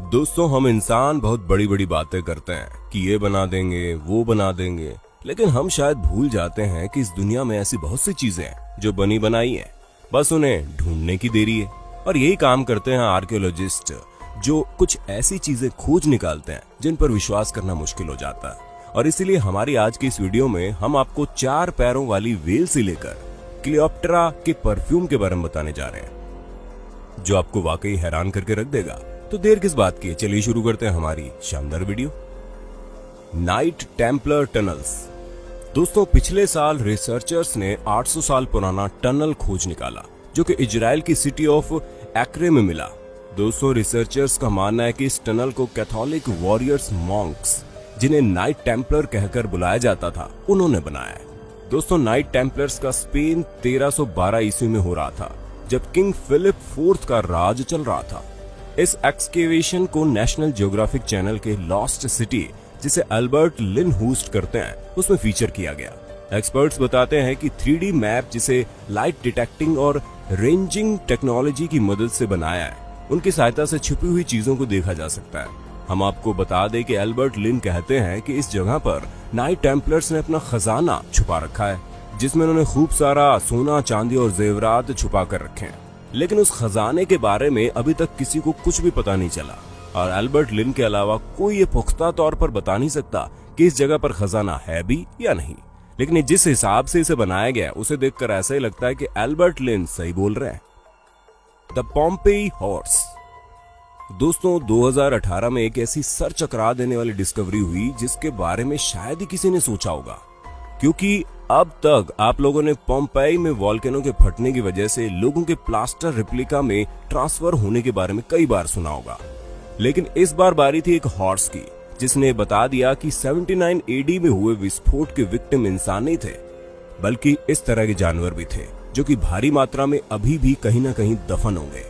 दोस्तों, हम इंसान बहुत बड़ी बड़ी बातें करते हैं कि ये बना देंगे, वो बना देंगे, लेकिन हम शायद भूल जाते हैं कि इस दुनिया में ऐसी बहुत सी चीजें हैं जो बनी बनाई हैं, बस उन्हें ढूंढने की देरी है। और यही काम करते हैं आर्कियोलॉजिस्ट, जो कुछ ऐसी चीजें खोज निकालते हैं जिन पर विश्वास करना मुश्किल हो जाता है। और इसीलिए हमारी आज की इस वीडियो में हम आपको 4 पैरों वाली व्हेल से लेकर क्लियोप्ट्रा के परफ्यूम के बारे में बताने जा रहे हैं, जो आपको वाकई हैरान करके रख देगा। तो देर किस बात की, चलिए शुरू करते हैं हमारी शानदार वीडियो। Night Templar tunnels. दोस्तों, पिछले साल रिसर्चर्स ने 800 साल पुराना टनल खोज निकाला, जो कि इजराइल की सिटी ऑफ एक्रे में मिला। दोस्तों, रिसर्चर्स का मानना है कि इस टनल को कैथोलिक वॉरियर्स मॉन्क्स, जिन्हें नाइट टेम्पलर कहकर बुलाया जाता था, उन्होंने बनाया है। दोस्तों, नाइट टेम्पलर्स का स्पेन 1312 ईस्वी में हो रहा था, जब किंग फिलिप IV का राज चल रहा था। इस एक्सकेवेशन को नेशनल ज्योग्राफिक चैनल के लॉस्ट सिटी, जिसे अल्बर्ट लिन होस्ट करते हैं, उसमें फीचर किया गया। एक्सपर्ट्स बताते हैं कि 3D मैप, जिसे लाइट डिटेक्टिंग और रेंजिंग टेक्नोलॉजी की मदद से बनाया है, उनकी सहायता से छुपी हुई चीजों को देखा जा सकता है। हम आपको बता दें कि अल्बर्ट लिन कहते हैं कि इस जगह पर नाइट टेम्पलर्स ने अपना खजाना छुपा रखा है, जिसमें उन्होंने खूब सारा सोना, चांदी और जेवरात छुपा कर रखे हैं। लेकिन उस खजाने के बारे में अभी तक किसी को कुछ भी पता नहीं चला, और अल्बर्ट लिन के अलावा कोई ये पुख्ता तौर पर बता नहीं सकता कि इस जगह पर खजाना है भी या नहीं। लेकिन जिस हिसाब से इसे बनाया गया, उसे देखकर ऐसा ही लगता है कि अल्बर्ट लिन सही बोल रहे हैं। The Pompeii horse. दोस्तों, 2018 में एक ऐसी सर चकरा देने वाली डिस्कवरी हुई जिसके बारे में शायद ही किसी ने सोचा होगा, क्योंकि अब तक आप लोगों ने पोम्पेई में वॉल्केनो के फटने की वजह से लोगों के प्लास्टर रिप्लिका में ट्रांसफर होने के बारे में कई बार सुना होगा। लेकिन इस बार बारी थी एक हॉर्स की, जिसने बता दिया कि 79 AD में हुए विस्फोट के विक्टिम इंसान नहीं थे, बल्कि इस तरह के जानवर भी थे, जो कि भारी मात्रा में अभी भी कहीं ना कहीं दफन होंगे।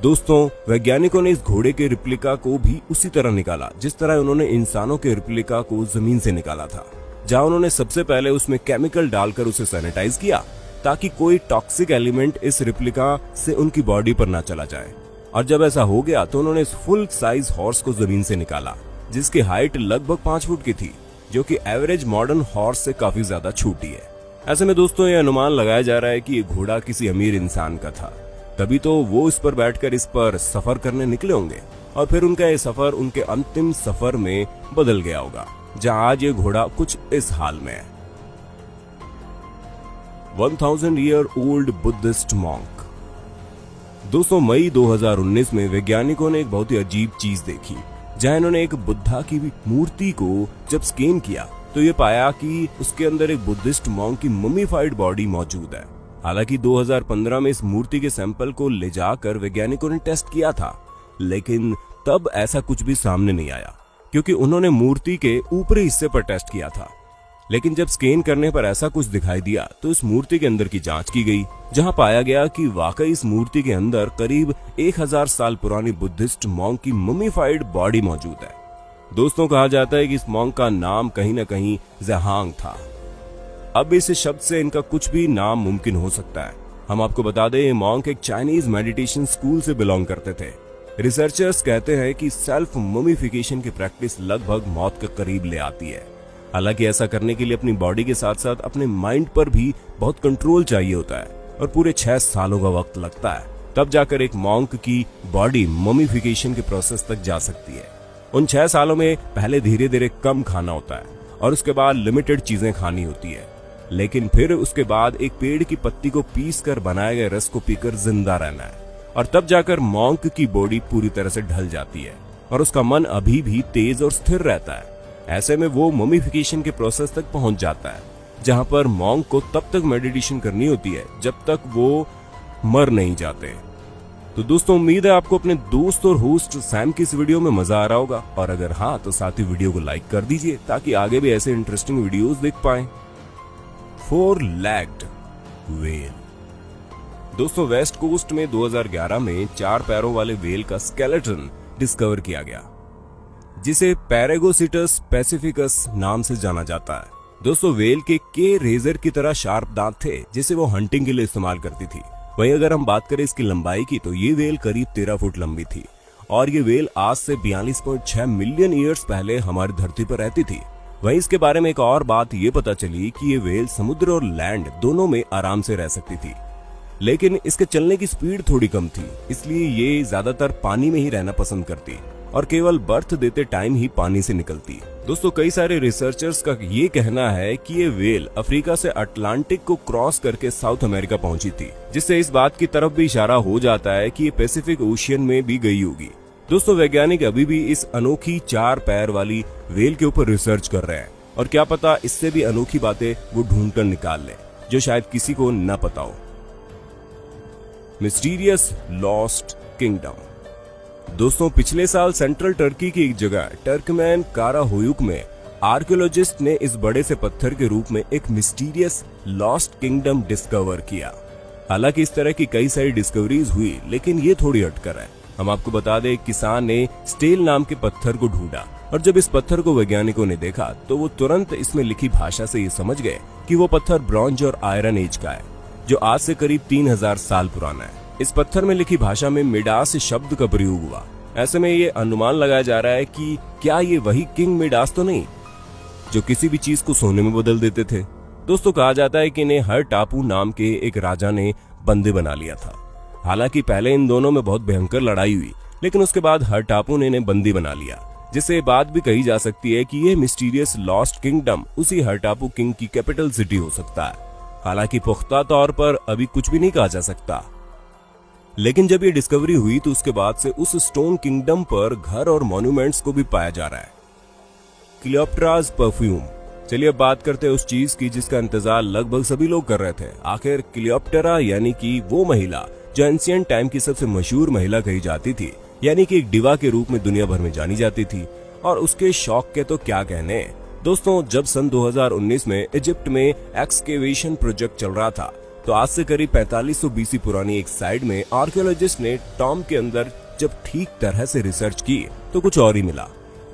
दोस्तों, वैज्ञानिकों ने इस घोड़े के रिप्लिका को भी उसी तरह निकाला जिस तरह उन्होंने इंसानों के रिप्लिका को जमीन से निकाला था, जहां उन्होंने सबसे पहले उसमें केमिकल डालकर उसे सैनिटाइज किया, ताकि कोई टॉक्सिक एलिमेंट इस रिप्लिका से उनकी बॉडी पर ना चला जाए। और जब ऐसा हो गया तो उन्होंने इस फुल साइज हॉर्स को जमीन से निकाला, जिसकी हाइट लगभग 5 फुट की थी, जो कि एवरेज मॉडर्न हॉर्स से काफी ज्यादा छोटी है। ऐसे में दोस्तों, ये अनुमान लगाया जा रहा है कि ये घोड़ा किसी अमीर इंसान का था, तभी तो वो इस पर बैठकर इस पर सफर करने निकले होंगे, और फिर उनका ये सफर उनके अंतिम सफर में बदल गया होगा, जहां आज ये घोड़ा कुछ इस हाल में है। 1000 ईयर ओल्ड बुद्धिस्ट मॉन्क। दोस्तों, मई 2019 में वैज्ञानिकों ने एक बहुत ही अजीब चीज देखी, जहां इन्होंने एक बुद्धा की मूर्ति को जब स्कैन किया तो ये पाया कि उसके अंदर एक बुद्धिस्ट मॉन्क की ममीफाइड बॉडी मौजूद है। हालांकि 2015 में इस मूर्ति के सैंपल को ले जाकर वैज्ञानिकों ने टेस्ट किया था, लेकिन तब ऐसा कुछ भी सामने नहीं आया, क्योंकि उन्होंने मूर्ति के ऊपरी हिस्से पर टेस्ट किया था। लेकिन जब स्कैन करने पर ऐसा कुछ दिखाई दिया तो इस मूर्ति के अंदर की जांच की गई, जहां पाया गया कि वाकई इस मूर्ति के अंदर करीब 1000 साल पुरानी बुद्धिस्ट मॉन्क की ममीफाइड बॉडी मौजूद है। दोस्तों, कहा जाता है कि इस मॉन्क का नाम कहीं न कहीं ज़हांग था। अब इस शब्द से इनका कुछ भी नाम मुमकिन हो सकता है। हम आपको बता दें, ये मॉन्क एक चाइनीज मेडिटेशन स्कूल से बिलोंग करते थे। रिसर्चर्स कहते हैं कि सेल्फ ममीफिकेशन की प्रैक्टिस लगभग मौत के करीब ले आती है। हालांकि ऐसा करने के लिए अपनी बॉडी के साथ साथ अपने माइंड पर भी बहुत कंट्रोल चाहिए होता है, और पूरे 6 सालों का वक्त लगता है, तब जाकर एक मॉन्क की बॉडी ममीफिकेशन के प्रोसेस तक जा सकती है। उन 6 सालों में पहले धीरे धीरे कम खाना होता है, और उसके बाद लिमिटेड चीजें खानी होती है, लेकिन फिर उसके बाद एक पेड़ की पत्ती को पीस कर बनाए गए रस को पीकर जिंदा रहना है, और तब जाकर मॉन्क की बॉडी पूरी तरह से ढल जाती है, और उसका मन अभी भी तेज और स्थिर रहता है। ऐसे में वो ममीफिकेशन के प्रोसेस तक पहुंच जाता है, जहां पर मॉन्क को तब तक मेडिटेशन करनी होती है जब तक वो मर नहीं जाते। तो दोस्तों, उम्मीद है आपको अपने दोस्त और होस्ट सैम की इस वीडियो में मजा आ रहा होगा, और अगर हाँ तो साथ ही वीडियो को लाइक कर दीजिए, ताकि आगे भी ऐसे इंटरेस्टिंग वीडियोस देख पाएं। 4-legged whale. दोस्तों, वेस्ट कोस्ट में 2011 में 4 पैरों वाले व्हेल का स्केलेटन डिस्कवर किया गया, जिसे पैरागोसिटस पैसिफिकस नाम से जाना जाता है। दोस्तों, व्हेल के रेजर की तरह शार्प दांत थे, जिसे वो हंटिंग के लिए इस्तेमाल करती थी। वहीं अगर हम बात करें इसकी लंबाई की, तो ये व्हेल करीब 13 फुट लंबी थी, और ये वेल आज से 42.6 मिलियन ईयर्स पहले हमारी धरती पर रहती थी। वहीं इसके बारे में एक और बात ये पता चली कि ये वेल समुद्र और लैंड दोनों में आराम से रह सकती थी, लेकिन इसके चलने की स्पीड थोड़ी कम थी, इसलिए ये ज्यादातर पानी में ही रहना पसंद करती और केवल बर्थ देते टाइम ही पानी से निकलती। दोस्तों, कई सारे रिसर्चर्स का ये कहना है कि ये वेल अफ्रीका से अटलांटिक को क्रॉस करके साउथ अमेरिका पहुंची थी, जिससे इस बात की तरफ भी इशारा हो जाता है कि ये पैसिफिक ओशियन में भी गई होगी। दोस्तों, वैज्ञानिक अभी भी इस अनोखी 4 पैर वाली वेल के ऊपर रिसर्च कर रहे हैं और क्या पता इससे भी अनोखी बातें वो ढूंढ कर निकाल ले जो शायद किसी को न पता हो। Mysterious lost kingdom. दोस्तों, पिछले साल सेंट्रल टर्की की एक जगह टर्कमैन काराहोयुक में आर्कियोलॉजिस्ट ने इस बड़े से पत्थर के रूप में एक मिस्टीरियस लॉस्ट किंगडम डिस्कवर किया। हालांकि इस तरह की कई सारी डिस्कवरीज हुई, लेकिन ये थोड़ी हटकर है। हम आपको बता दें, किसान ने स्टेल नाम के पत्थर को ढूंढा और जब इस पत्थर को वैज्ञानिकों ने देखा तो वो तुरंत इसमें लिखी भाषा से ये समझ गए कि वो पत्थर ब्रॉन्ज और आयरन एज का है, जो आज से करीब 3000 साल पुराना है। इस पत्थर में लिखी भाषा में मिडास शब्द का प्रयोग हुआ। ऐसे में ये अनुमान लगाया जा रहा है कि क्या ये वही किंग मिडास तो नहीं जो किसी भी चीज को सोने में बदल देते थे। दोस्तों, कहा जाता है कि इन्हें हर टापू नाम के एक राजा ने बंदी बना लिया था। हालांकि पहले इन दोनों में बहुत भयंकर लड़ाई हुई, लेकिन उसके बाद हर टापू ने इन्हें बंदी बना लिया, जिससे ये बात भी कही जा सकती है कि ये मिस्टीरियस लॉस्ट किंगडम उसी हर टापू किंग की कैपिटल सिटी हो सकता है। हालांकि पुख्ता तौर पर अभी कुछ भी नहीं कहा जा सकता, लेकिन जब ये डिस्कवरी हुई तो उसके बाद से उस स्टोन किंगडम पर घर और मॉन्यूमेंट्स को भी पाया जा रहा है। क्लियोप्ट्रास परफ्यूम। चलिए अब बात करते हैं उस चीज की जिसका इंतजार लगभग सभी लोग कर रहे थे। आखिर क्लियोप्टेरा यानी कि वो महिला जो एंशिएंट टाइम की सबसे मशहूर महिला कही जाती थी, यानी कि एक डिवा के रूप में दुनिया भर में जानी जाती थी, और उसके शौक के तो क्या कहने। दोस्तों, जब सन 2019 में इजिप्ट में एक्सकेवेशन प्रोजेक्ट चल रहा था तो आज से करीब 4500 बीसी पुरानी एक साइड में आर्कियोलॉजिस्ट ने टॉम के अंदर जब ठीक तरह से रिसर्च की तो कुछ और ही मिला,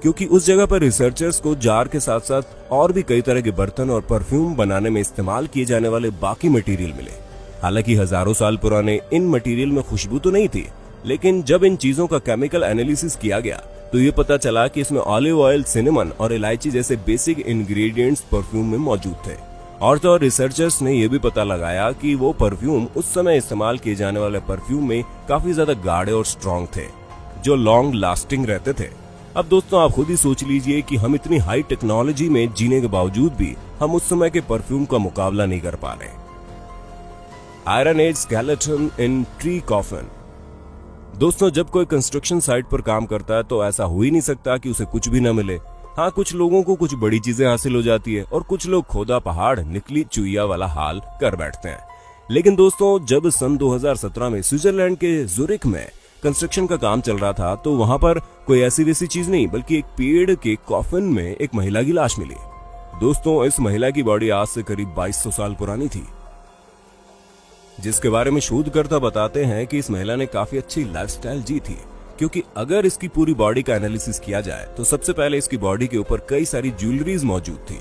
क्योंकि उस जगह पर रिसर्चर्स को जार के साथ साथ और भी कई तरह के बर्तन और परफ्यूम बनाने में इस्तेमाल किए जाने वाले बाकी मटेरियल मिले। हालांकि हजारों साल पुराने इन मटेरियल में खुशबू तो नहीं थी, लेकिन जब इन चीजों का केमिकल एनालिसिस किया गया तो ये पता चला कि इसमें ऑलिव ऑयल, सिनेमन और इलायची जैसे बेसिक इंग्रेडिएंट्स परफ्यूम में मौजूद थे। और तो और रिसर्चर्स ने यह भी पता लगाया कि वो परफ्यूम उस समय इस्तेमाल किए जाने वाले परफ्यूम में काफी ज्यादा गाढ़े और स्ट्रॉन्ग थे, जो लॉन्ग लास्टिंग रहते थे। अब दोस्तों, आप खुद ही सोच लीजिए कि हम इतनी हाई टेक्नोलॉजी में जीने के बावजूद भी हम उस समय के परफ्यूम का मुकाबला नहीं कर पा रहे। Iron age skeleton in tree coffin. दोस्तों, जब कोई कंस्ट्रक्शन साइट पर काम करता है तो ऐसा हो ही नहीं सकता कि उसे कुछ भी न मिले। हाँ, कुछ लोगों को कुछ बड़ी चीजें हासिल हो जाती है और कुछ लोग खोदा पहाड़ निकली चुईया वाला हाल कर बैठते हैं। लेकिन दोस्तों, जब सन 2017 में स्विट्जरलैंड के जुरिक में कंस्ट्रक्शन का काम चल रहा था तो वहां पर कोई ऐसी वैसी चीज नहीं बल्कि एक पेड़ के कॉफिन में एक महिला की लाश मिली। दोस्तों, इस महिला की बॉडी आज से करीब 2200 साल पुरानी थी, जिसके बारे में शोधकर्ता बताते हैं कि इस महिला ने काफी अच्छी लाइफस्टाइल जी थी, क्योंकि अगर इसकी पूरी बॉडी का एनालिसिस किया जाए तो सबसे पहले इसकी बॉडी के ऊपर कई सारी ज्वेलरीज मौजूद थी।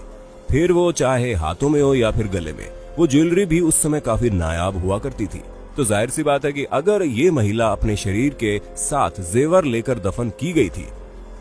फिर वो चाहे हाथों में हो या फिर गले में, वो ज्वेलरी भी उस समय काफी नायाब हुआ करती थी। तो जाहिर सी बात है कि अगर ये महिला अपने शरीर के साथ जेवर लेकर दफन की गई थी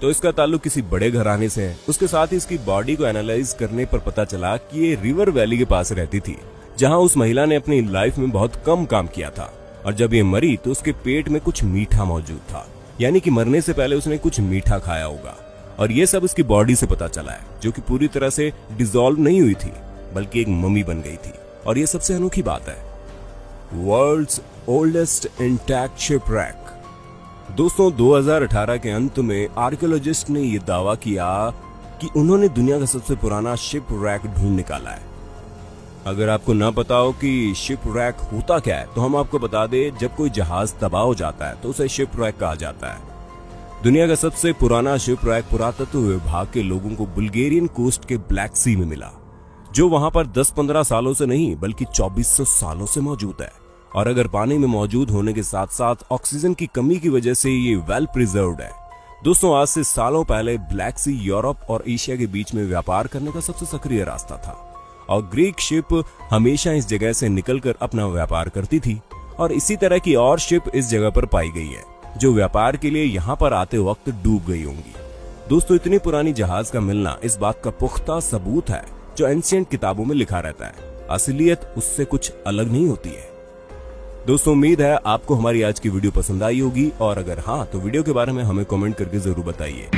तो इसका ताल्लुक किसी बड़े घराने से है। उसके साथ ही इसकी बॉडी को एनालाइज करने पर पता चला कि ये रिवर वैली के पास रहती थी, जहां उस महिला ने अपनी लाइफ में बहुत कम काम किया था, और जब ये मरी तो उसके पेट में कुछ मीठा मौजूद था, यानी कि मरने से पहले उसने कुछ मीठा खाया होगा। और ये सब उसकी बॉडी से पता चला है, जो कि पूरी तरह से डिसॉल्व नहीं हुई थी बल्कि एक मम्मी बन गई थी। और ये सबसे अनोखी बात है, वर्ल्ड्स ओल्डेस्ट इंटैक्ट शिपरैक। दोस्तों, 2018 के अंत में आर्कियोलॉजिस्ट ने यह दावा किया कि उन्होंने दुनिया का सबसे पुराना शिपरैक ढूंढ निकाला है। अगर आपको ना पता हो कि शिपरैक होता क्या है तो हम आपको बता दें, जब कोई जहाज तबाह हो जाता है तो उसे शिपरैक कहा जाता है। दुनिया का सबसे पुराना शिपरैक पुरातत्व विभाग के लोगों को बुल्गेरियन कोस्ट के ब्लैक सी में मिला, जो वहां पर 10-15 सालों से नहीं बल्कि 2400 सालों से मौजूद है। और अगर पानी में मौजूद होने के साथ साथ ऑक्सीजन की कमी की वजह से ये वेल प्रिजर्व्ड है। दोस्तों, आज से सालों पहले ब्लैक सी यूरोप और एशिया के बीच में व्यापार करने का सबसे सक्रिय रास्ता था, और ग्रीक शिप हमेशा इस जगह से निकलकर अपना व्यापार करती थी, और इसी तरह की और शिप इस जगह पर पाई गई है। जो व्यापार के लिए यहाँ पर आते वक्त डूब गई होंगी। दोस्तों, इतनी पुरानी जहाज का मिलना इस बात का पुख्ता सबूत है जो एंशिएंट किताबों में लिखा रहता है। असलियत उससे कुछ अलग नहीं होती है। दोस्तों, उम्मीद है आपको हमारी आज की वीडियो पसंद आई होगी, और अगर हाँ तो वीडियो के बारे में हमें कमेंट करके जरूर बताइए।